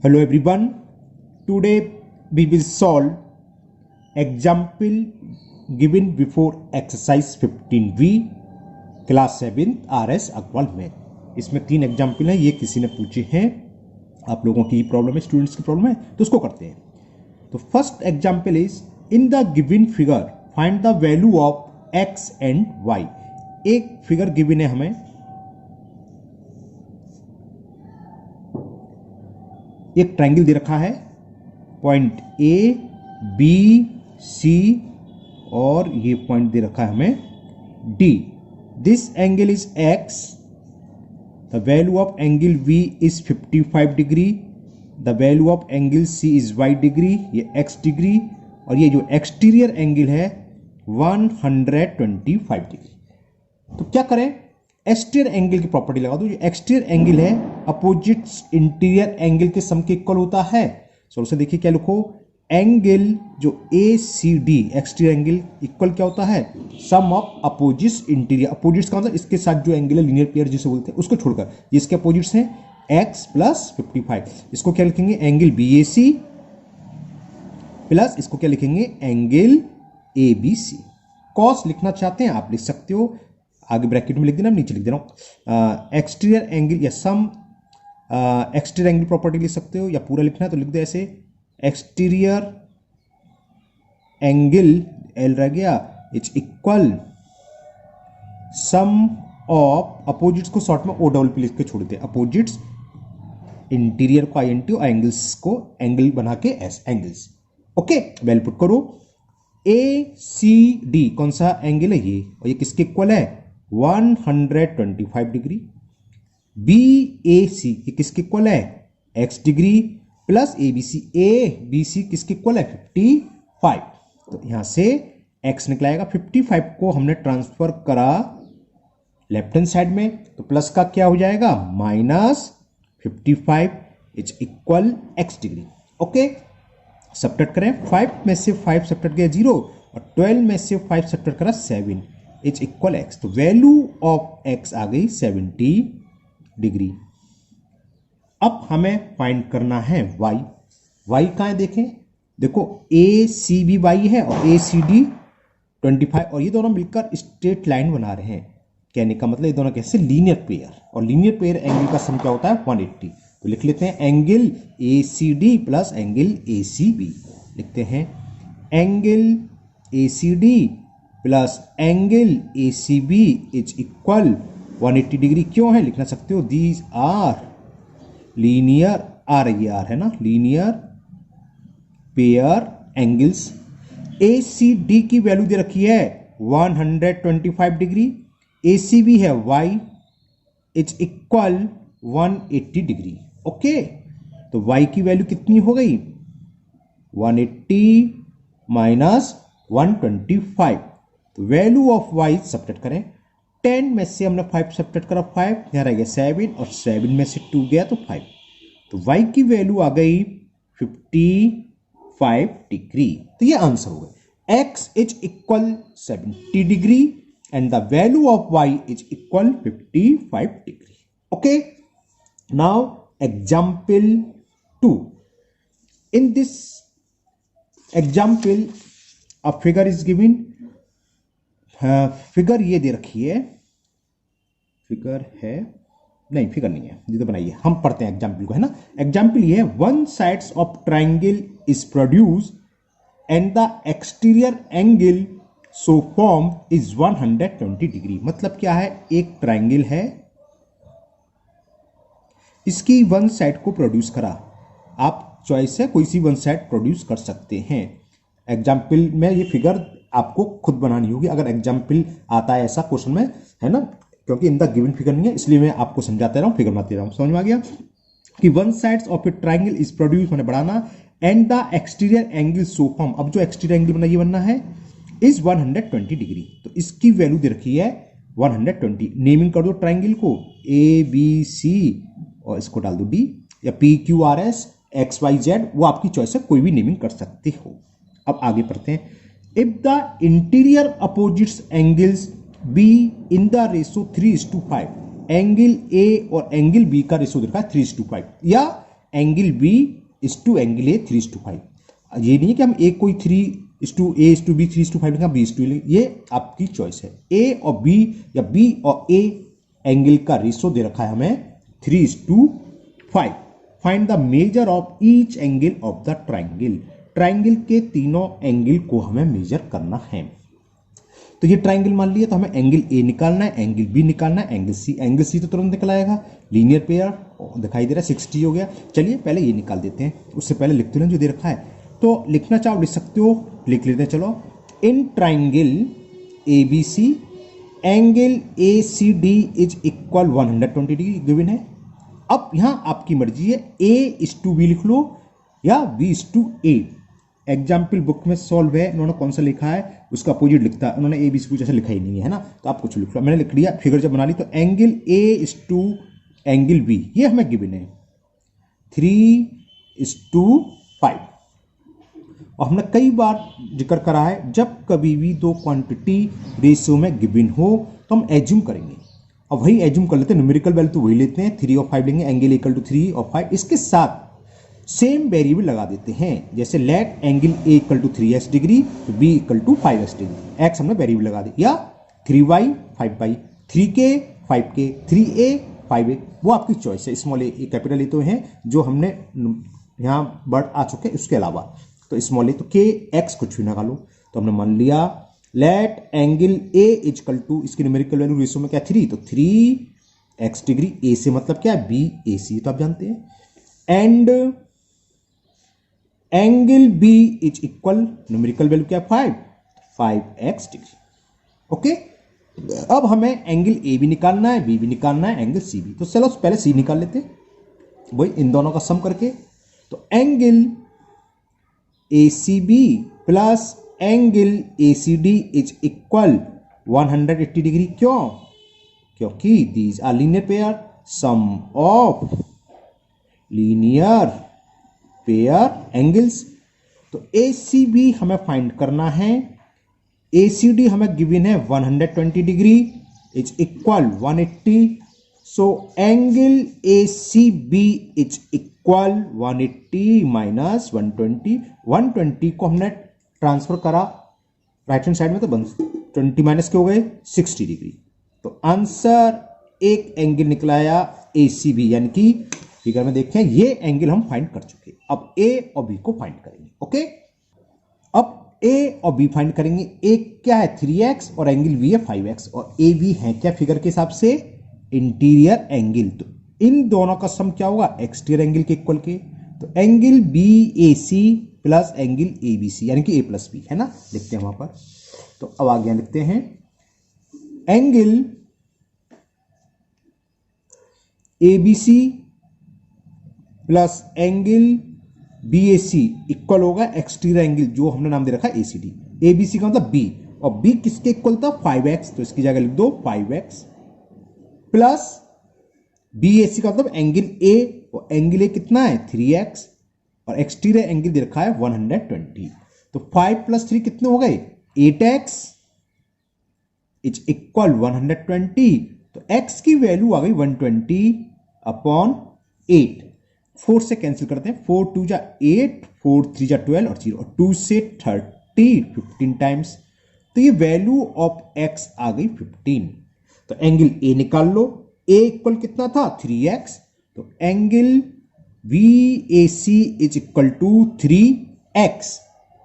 Hello everyone. Today we will solve example given before exercise 15V class 7 RS Agarwal math. इसमें 3 example हैं, ये किसी ने पूछे हैं, आप लोगों की प्रॉब्लम है, स्टूडेंट्स की प्रॉब्लम है, तो उसको करते हैं। तो first example is in the given figure find the value of x and y. एक फिगर गिवन है हमें, एक ट्रायंगल दे रखा है, पॉइंट ए बी सी और ये पॉइंट दे रखा है हमें D. This angle is x, the value of angle B is 55 degree, the value of angle C is y degree, ये एक्स डिग्री, और ये जो एक्सटीरियर एंगल है 125 डिग्री। तो क्या करें, एक्सटीरियर एंगल की प्रॉपर्टी लगा दो। जो एक्सटीरियर एंगल है अपोजिट इंटीरियर एंगल के सम के इक्वल होता है। सॉल्यूशन देखिए क्या लिखो, एंगल जो A C D exterior angle equal क्या होता है, sum of opposites interior. Opposites का मतलब इसके साथ जो एंगल है लीनियर पेयर जिसे बोलते हैं उसको छोड़कर, इसके अपोजिट्स हैं x प्लस 55। इसको क्या लिखेंगे, angle B A C plus इसको क्या लिखेंगे, एंगल ए बी सी। कॉस लिखना चाहते हैं आप लिख सकते हो, आगे ब्रैकेट में लिख देना, नीचे लिख दे रहा हूं। एक्सटीरियर एंगल या सम एक्सटीरियर एंगल प्रॉपर्टी लिख सकते हो, या पूरा लिखना है तो लिख दो ऐसे, एक्सटीरियर एंगल एल रह गया is equal some of opposites को शॉर्ट में ओ डबल पी लिख के छोड़ दे, अपोजिट्स इंटीरियर को आई एन टी और एंगल्स को एंगल बना के S angles. Okay, well put करो। ए सी डी कौन सा एंगल है ये, और ये किसके इक्वल है 125 डिग्री। बी ए सी ये किसके इक्वल है x degree, plus A B C, A B C किसके इक्वल है 55। तो यहां से x निकलाएगा, 55 को हमने ट्रांसफर करा लेफ्ट हैंड साइड में, तो प्लस का क्या हो जाएगा minus 55 is equal x degree. Okay, subtract करें, 5 में से 5 सब्ट्रैक्ट गया 0 और 12 में से 5 सब्ट्रैक्ट करा 7 इज इक्वल x। तो वैल्यू ऑफ x आ गई 70 डिग्री। अब हमें फाइंड करना है y। y कहां है देखें, देखो ए सी बी वाई है और ए सी डी 25, और ये दोनों मिलकर स्ट्रेट लाइन बना रहे हैं। कहने का मतलब ये दोनों कैसे, लीनियर पेयर, और लीनियर पेयर एंगल का सम क्या होता है 180। तो लिख लेते हैं angle A C D plus angle A C B. लिखते हैं angle A C D plus angle A C B is equal 180 degree. क्यों है, लिखना सकते हो, दीज आर लीनियर, आर ये आर है ना, linear pair angles. A C D की वैल्यू दे रखी है 125 डिग्री, ए सी बी है y is equal 180 degree. Okay, तो y की वैल्यू कितनी हो गई 180 माइनस 125। तो वैल्यू ऑफ y सब्ट्रैक्ट करें, 10 में से हमने 5 सब्ट्रैक्ट करा 5, यहां रह गया 7 और 7 में से 2 गया तो 5। तो y की वैल्यू आ गई 55 डिग्री। तो ये आंसर हो गया, x is equal 70 degree and the value of y is equal 55 degree. Okay, now example 2. In this example a figure is given, figure ये दे रखी है, फिगर है नहीं, फिगर नहीं है, ये तो बनाइए, हम पढ़ते हैं एग्जाम्पल को, है ना। एग्जाम्पल ये है, one sides of triangle is produce and the exterior angle so form is 120 degree. मतलब क्या है, एक ट्रायंगल है, इसकी वन साइड को प्रोड्यूस करा, आप चॉइस है कोई सी वन साइड प्रोड्यूस कर सकते हैं। एग्जाम्पल में ये फिगर आपको खुद बनानी होगी, अगर एग्जाम्पल आता है ऐसा क्वेश्चन में, है ना, क्योंकि इन द गिवन फिगर नहीं है इसलिए मैं आपको समझाते रहा हूं, फिगर बनाते रहा हूं। समझ में आ गया कि one sides of A triangle is produce मैंने बढ़ाना, and the exterior angle so form, अब जो एक्सटीरियर एंगल बनाइए बनना है इज 120 डिग्री। तो इसकी वैल्यू दे रखी है 120। नेमिंग कर दो ट्रायंगल को ए बी सी और इसको डाल दो डी, या P Q R S X Y Z, वो आपकी चॉइस है, कोई भी नेमिंग कर सकते हो। अब आगे पढ़ते हैं, if the interior opposites angles be in the ratio 3:5, angle A और एंगल बी का रेशो देखा 3:5, या angle B is to angle A 3:5। ये नहीं है कि हम ए कोई 3:a:b 3:5 लिखा, b:2, ये आपकी चॉइस है। ए और बी या बी और ए एंगल का रेशो दे रखा है हमें 3:5। Find the measure of each angle of the triangle. Triangle के तीनों एंगल को हमें मेजर करना है। तो ये ट्राइंगल मान लिया, तो हमें एंगल ए निकालना है, एंगल बी निकालना है, एंगल सी तो तुरंत निकल आएगा, लीनियर पेयर दिखाई दे रहा है 60 हो गया। चलिए पहले ये निकाल देते हैं, उससे पहले लिखते हैं जो दे रखा है। तो लिखना चाहो लिख सकते हो, लिख लेते हैं। चलो, in triangle A B C angle A C D is equal 120 degree given है। अब यहां आपकी मर्जी है, A:B लिख लो या B:A। एग्जाम्पल बुक में सॉल्व है, उन्होंने कौन सा लिखा है उसका अपोजिट लिखता है, उन्होंने A B C कुछ ऐसा लिखा ही नहीं है ना, तो आप कुछ लिख लो। मैंने लिख लिया, फिगर जब बना ली, तो एंगल A: एंगल B ये हमें गिवन है 3:5। और हमने कई बार जिक्र करा है, जब कभी भी दो क्वांटिटी रेशियो में गिवन हो तो हम एज्यूम करेंगे। अब वही एज्यूम कर लेते हैं, न्यूमेरिकल वैल्यू तो वही लेते हैं, 3 और 5 लेंगे, एंगल इक्वल टू 3 और 5, इसके साथ सेम वेरिएबल लगा देते हैं। जैसे let angle A equal to 3x degree, तो B equal to 5x degree, X हमने वेरिएबल लगा दी, या 3y 5y, 3k 5k, 3a 5a, वो आपकी चॉइस है। स्मॉल ए कैपिटल ए तो है जो हमने यहाँ वर्ड आ चुके हैं, उसके अलावा तो स्मॉल ए, तो के एक्स कुछ भी लगा लो। तो हमने मान लिया let angle A equal to, इसकी न्यूमेरिकल वैल्यू रेशियो में क्या 3, तो 3x डिग्री, ए से मतलब क्या है बी ए सी, तो आप जानते हैं। And angle B is equal, numerical value क्या 5x डिग्री। ओके, अब हमें एंगल ए भी निकालना है, बी भी निकालना है, एंगल सी भी। तो चलो पहले सी निकाल लेते हैं वही इन दोनों का सम करके। तो angle A C B plus angle A C D is equal 180 degree. क्यों? क्योंकि these are linear pair, sum of linear pair angles. तो ए सी बी हमें फाइंड करना है, ए सी डी हमें गिवन है 120 degree is equal 180। So angle A C B is equal 180 minus 120। 120 को हमने ट्रांसफर करा राइट हैंड साइड में, तो 120 माइनस के हो गए 60 डिग्री। तो आंसर एक एंगल निकलाया ए सी बी, यानी कि फिगर में देखें ये एंगल हम फाइंड कर चुके। अब ए और बी को फाइंड करेंगे। ओके, अब ए और बी फाइंड करेंगे। ए क्या है 3x और एंगल बी है 5x, और ए बी है क्या फिगर के हिसाब से इंटीरियर एंगल। तो इन दोनों का सम क्या होगा एक्सटीरियर एंगल के इक्वल के। तो angle B A C plus angle A B C, यानी कि ए प्लस बी है ना, लिखते हैं वहां पर। तो अब आगे लिखते हैं angle A B C plus angle B A C equal होगा एक्सटीरियर एंगल जो हमने नाम दे रखा है ए सी डी। ए बी सी का मतलब बी, और बी किसके इक्वल था 5x, तो इसकी जगह लिख दो 5x प्लस बी ए सी का मतलब एंगल ए, और एंगल ए कितना है 3x, और एक्सटीरियर एंगल दे रखा है 120। तो 5 प्लस 3 कितने हो गए 8x इज इक्वल 120। तो x की वैल्यू आ गई 120 अपॉन 8। 4 से कैंसिल करते हैं, 4 2 जा 8, 4 3 जा 12 और 0, और 2 से 30 15 टाइम्स। तो ये वैल्यू ऑफ x आ गई 15। तो एंगल ए निकाल लो, ए इक्वल कितना था 3x, तो angle B A C is equal to 3x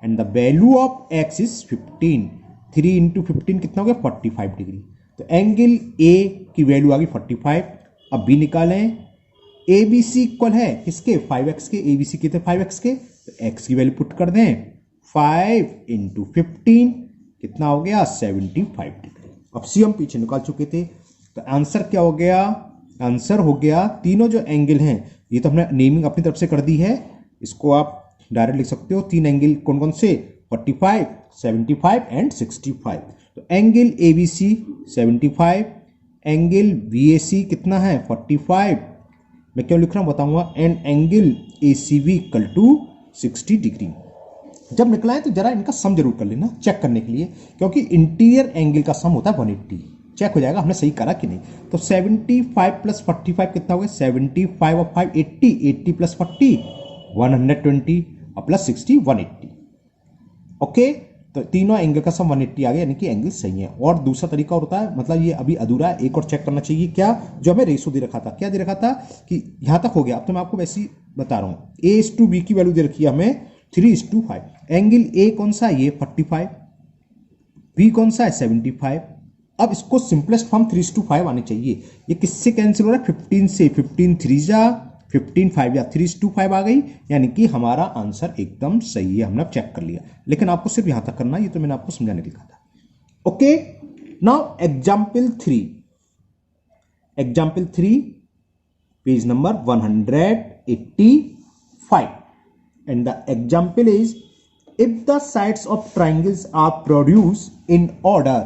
and the value of x is 15। 3 into 15 कितना हो गया 45 डिग्री। तो एंगल ए की वैल्यू आ गई 45। अब बी निकालें, ए बी सी इक्वल है किसके 5x के, ए बी सी कितने 5x के, तो x की वैल्यू पुट कर दें 5 इंटू 15 कितना हो गया 75 डिग्री। अब सी हम पीछे निकाल चुके थे, तो आंसर क्या हो गया, आंसर हो गया तीनों जो एंगल हैं, ये तो हमने नेमिंग अपनी तरफ से कर दी है, इसको आप डायरेक्ट लिख सकते हो। तीन एंगल कौन कौन से 45 75 एंड 65। तो angle A B C 75, angle B A C कितना है 45, मैं क्यों लिख रहा हूं बताऊंगा, and angle A C B equal to 60 degree. जब निकला है तो जरा इनका सम जरूर कर लेना चेक करने के लिए, क्योंकि इंटीरियर एंगल का सम होता है 180, चेक हो जाएगा हमने सही करा कि नहीं। तो 75 प्लस 45 कितना हो गया, 75 और 5 80, 80 प्लस 40 120 और प्लस 60 180। ओके, तो तीनों एंगल का सम 180 आ गया, यानी कि एंगल सही है। और दूसरा तरीका होता है, मतलब ये अभी अधूरा है, एक और चेक करना चाहिए। क्या, जो हमें रेशो दे रखा था, क्या दे रखा था कि यहां तक हो गया। अब तो मैं आपको वैसे ही बता रहा हूं, A:B की वैल्यू दे रखी है हमें 3:5। एंगल A कौन सा है, ये 45, B कौन सा है 75। अब इसको सिंपलेस्ट फॉर्म 3:5 आनी चाहिए। ये किससे कैंसिल हो रहा है, 15 से, 15 3 जा 15 5 या 3:5 आ गई, यानी कि हमारा आंसर एकदम सही है। हमने अब चेक कर लिया, लेकिन आपको सिर्फ यहां तक करना है, ये तो मैंने आपको समझाने लिखा था। Okay, now example 3, example 3 page number 185 and the example is, if the sides of triangles are produced in order,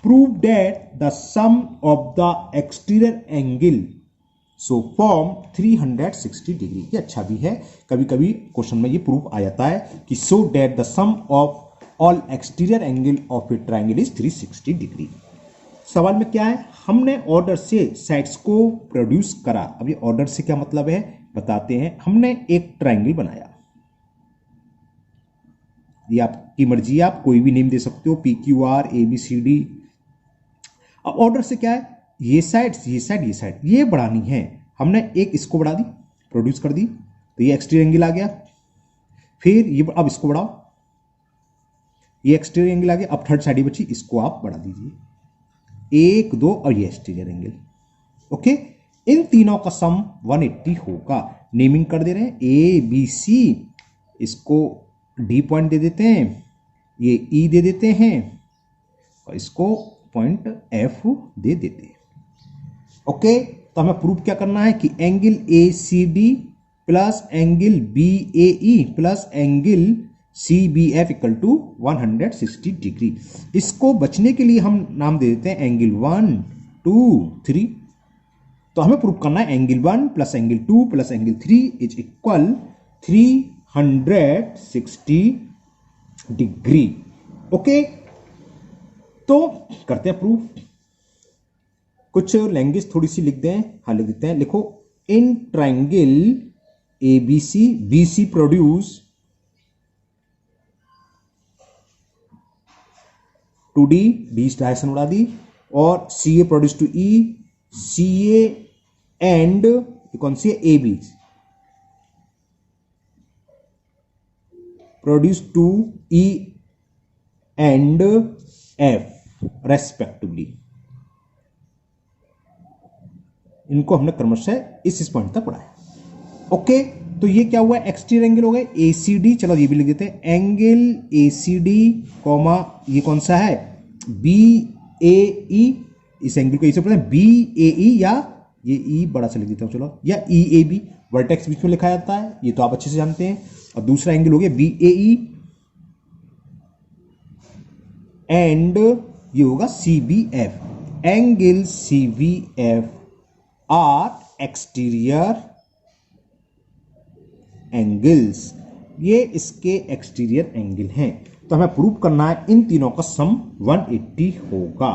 prove that the sum of the exterior angle so form 360 degree. ये अच्छा भी है, कभी कभी क्वेश्चन में ये proof आ जाता है कि so that the sum of all exterior angle of a triangle is 360 degree. सवाल में क्या है, हमने ऑर्डर से साइड्स को प्रोड्यूस करा। अब ये ऑर्डर से क्या मतलब है बताते हैं। हमने एक ट्राइंगल बनाया, ये आपकी मर्जी है, आप कोई भी नेम दे सकते हो, PQR ABCD। अब ऑर्डर से क्या है, ये साइड ये साइड ये साइड ये बढ़ानी है। हमने एक इसको बढ़ा दी, प्रोड्यूस कर दी, तो ये एक्सटीरियर एंगल आ गया। फिर ये, अब इसको बढ़ाओ, ये एक्सटीरियर एंगल आ गया। अब थर्ड साइड ही बची, इसको आप बढ़ा दीजिए, 1 2 और ये एक्सटीरियर एंगल। ओके, इन तीनों का सम 180 होगा। नेमिंग कर दे रहे हैं ABC, इसको D पॉइंट दे देते हैं, ये E दे देते हैं, और इसको पॉइंट F दे देते हैं। ओके, तो हमें प्रूफ क्या करना है कि angle ACD plus angle BAE plus angle CBF equal to 160 degree. इसको बचने के लिए हम नाम दे देते हैं एंगल 1 2 3। तो हमें प्रूफ करना है angle 1 plus angle 2 plus angle 3 is equal 360 degree. Okay, तो करते हैं प्रूफ। कुछ लैंग्वेज थोड़ी सी लिख दें, हाँ लिख देते हैं। लिखो, in triangle ABC BC produce 2D, बीच डायरेक्शन उड़ा दी, और CA produce to E, CA and कौन सी है AB produce to E and F respectively. इनको हमने क्रमशः इस पॉइंट तक पढ़ाया। ओके, तो ये क्या हुआ, एक्सटीरियर एंगल हो गए ACD। चलो ये भी लिख देते हैं, एंगल ACD कॉमा ये कौन सा है BAE। इस एंगल को इसे बोलते हैं BAE, या ये E बड़ा सा लिख देता हूं चलो, या EAB। वर्टेक्स बीच में लिखा जाता है, ये तो आप अच्छे से जानते हैं। और दूसरा एंगल हो गया BAE एंड ये होगा CBF। Angle CBF are exterior angles, ये इसके एक्सटीरियर एंगल हैं। तो हमें प्रूव करना है इन तीनों का सम 180 होगा,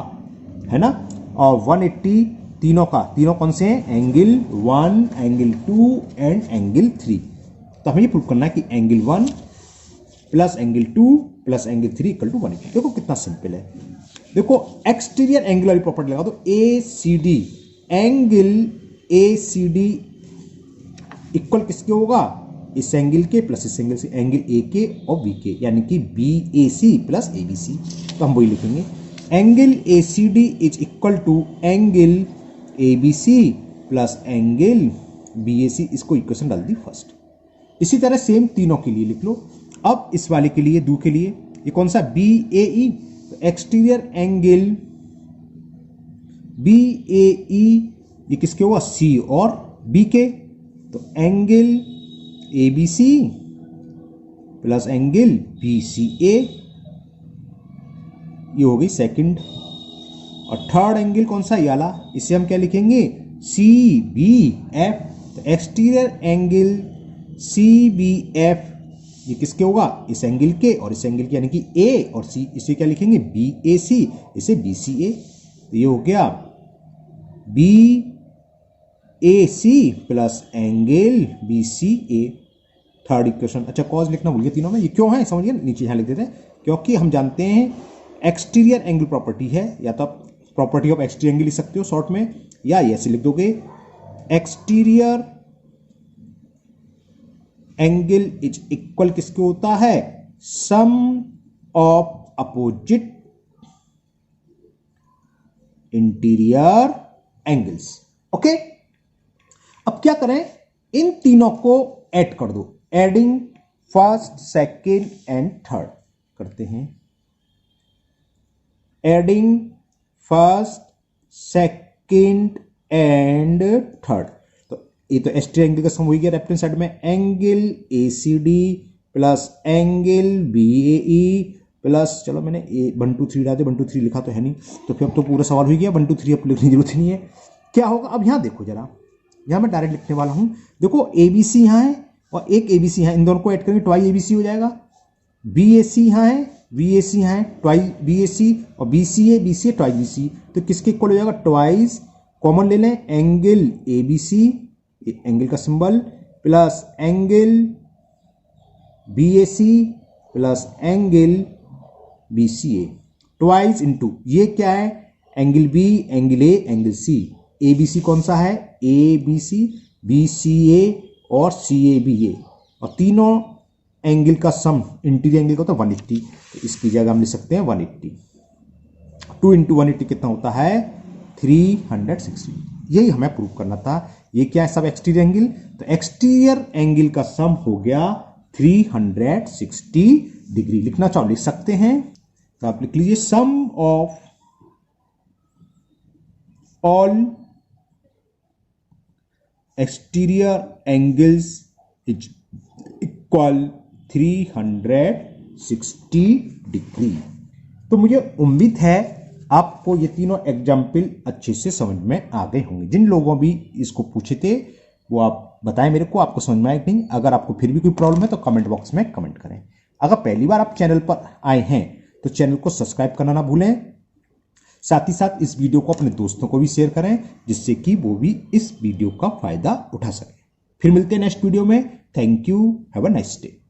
है ना। और 180 तीनों का, तीनों कौन से हैं, एंगल 1 एंगल 2 एंड एंगल 3। तो हमें ये प्रूव करना है कि angle 1 plus angle 2 plus angle 3 equal to 180। देखो कितना सिंपल है। देखो एक्सटीरियर एंगल वाली प्रॉपर्टी लगा दो, ACD एंगल ACD इक्वल किसके होगा, इस एंगल के प्लस इस एंगल से, एंगल A के और B के, यानी कि BAC प्लस ABC। तो हम वही लिखेंगे, angle ACD is equal to angle ABC plus angle BAC। इसको इक्वेशन डाल दी फर्स्ट। इसी तरह सेम तीनों के लिए लिख लो। अब इस वाले के लिए, दो के लिए, ये कौन सा BAE, एक्सटीरियर एंगल BAE ये किसके होगा, C और B के। तो angle ABC plus angle BCA, ये हो गई सेकंड। और थर्ड एंगल कौन सा, ये वाला, इसे हम क्या लिखेंगे, CBF। तो एक्सटीरियर एंगल CBF ये किसके होगा, इस एंगल के और इस एंगल के, यानी कि A और C। इसे क्या लिखेंगे, BAC, इसे BCA। ये हो गया B A C plus angle B C A. Third equation. अच्छा कॉज लिखना भूल गया तीनों में, ये क्यों है समझिए, नीचे यहाँ लिख देते हैं, क्योंकि हम जानते हैं एक्सटीरियर एंगल प्रॉपर्टी है, या तो आप प्रॉपर्टी ऑफ एक्सटीरियर एंगल लिख सकते हो शॉर्ट में, या ऐसे लिख दोगे एक्सटीरियर एंगल इज इक्वल किसके होता है, sum of opposite interior angles. Okay, अब क्या करें, इन तीनों को ऐड कर दो, adding first second and third करते हैं, adding first second and third. तो ये तो एक्सटीरियर एंगल का सम हो गया रेफरेंस साइड में, angle ACD plus angle BAE plus, चलो मैंने 1 2 3 डाल 1 2 3 लिखा तो है नहीं, तो फिर अब तो पूरा सवाल हो गया, 1 2 3 अब लिखने की जरूरत नहीं है। क्या होगा अब यहां देखो जरा, यहां मैं डायरेक्ट लिखने वाला हूं, देखो ABC यहां है और एक ABC यहां, इन दोनों को ऐड करेंगे ट्वाइस ABC हो जाएगा, BAC यहां है, BAC यहां है ट्वाइस BAC, और BCA ट्वाइस BC, तो किसके इक्वल हो जाएगा, ट्वाइस, कॉमन ले लें, एंगल ABC, एंगल का symbol, plus angle BAC plus angle BCA, twice into ये क्या है, angle B, angle A, angle C, ABC कौन सा है, ABC, BCA और CABA, और तीनों एंगल का सम इंटीरियर एंगल का होता है 180, तो इसकी जगह हम लिख सकते हैं 180, 2 इंटू 180 कितना होता है 360। यही हमें प्रूव करना था। ये क्या है सब एक्सटीरियर एंगल, तो एक्सटीरियर एंगल का सम हो गया 360 डिग्री। लिखना चाहो लिख सकते हैं, तो आप लिख लीजिए sum of all exterior angles is equal 360 degree. तो मुझे उम्मीद है आपको ये तीनों एग्जाम्पल अच्छे से समझ में आ गए होंगे। जिन लोगों भी इसको पूछे थे वो आप बताएं मेरे को, आपको समझ में आया कि नहीं। अगर आपको फिर भी कोई प्रॉब्लम है तो कमेंट बॉक्स में कमेंट करें। अगर पहली बार आप चैनल पर आए हैं तो चैनल को सब्सक्राइब करना ना भूलें, साथ ही साथ इस वीडियो को अपने दोस्तों को भी शेयर करें, जिससे कि वो भी इस वीडियो का फायदा उठा सके। फिर मिलते हैं नेक्स्ट वीडियो में। Thank you, have a nice day.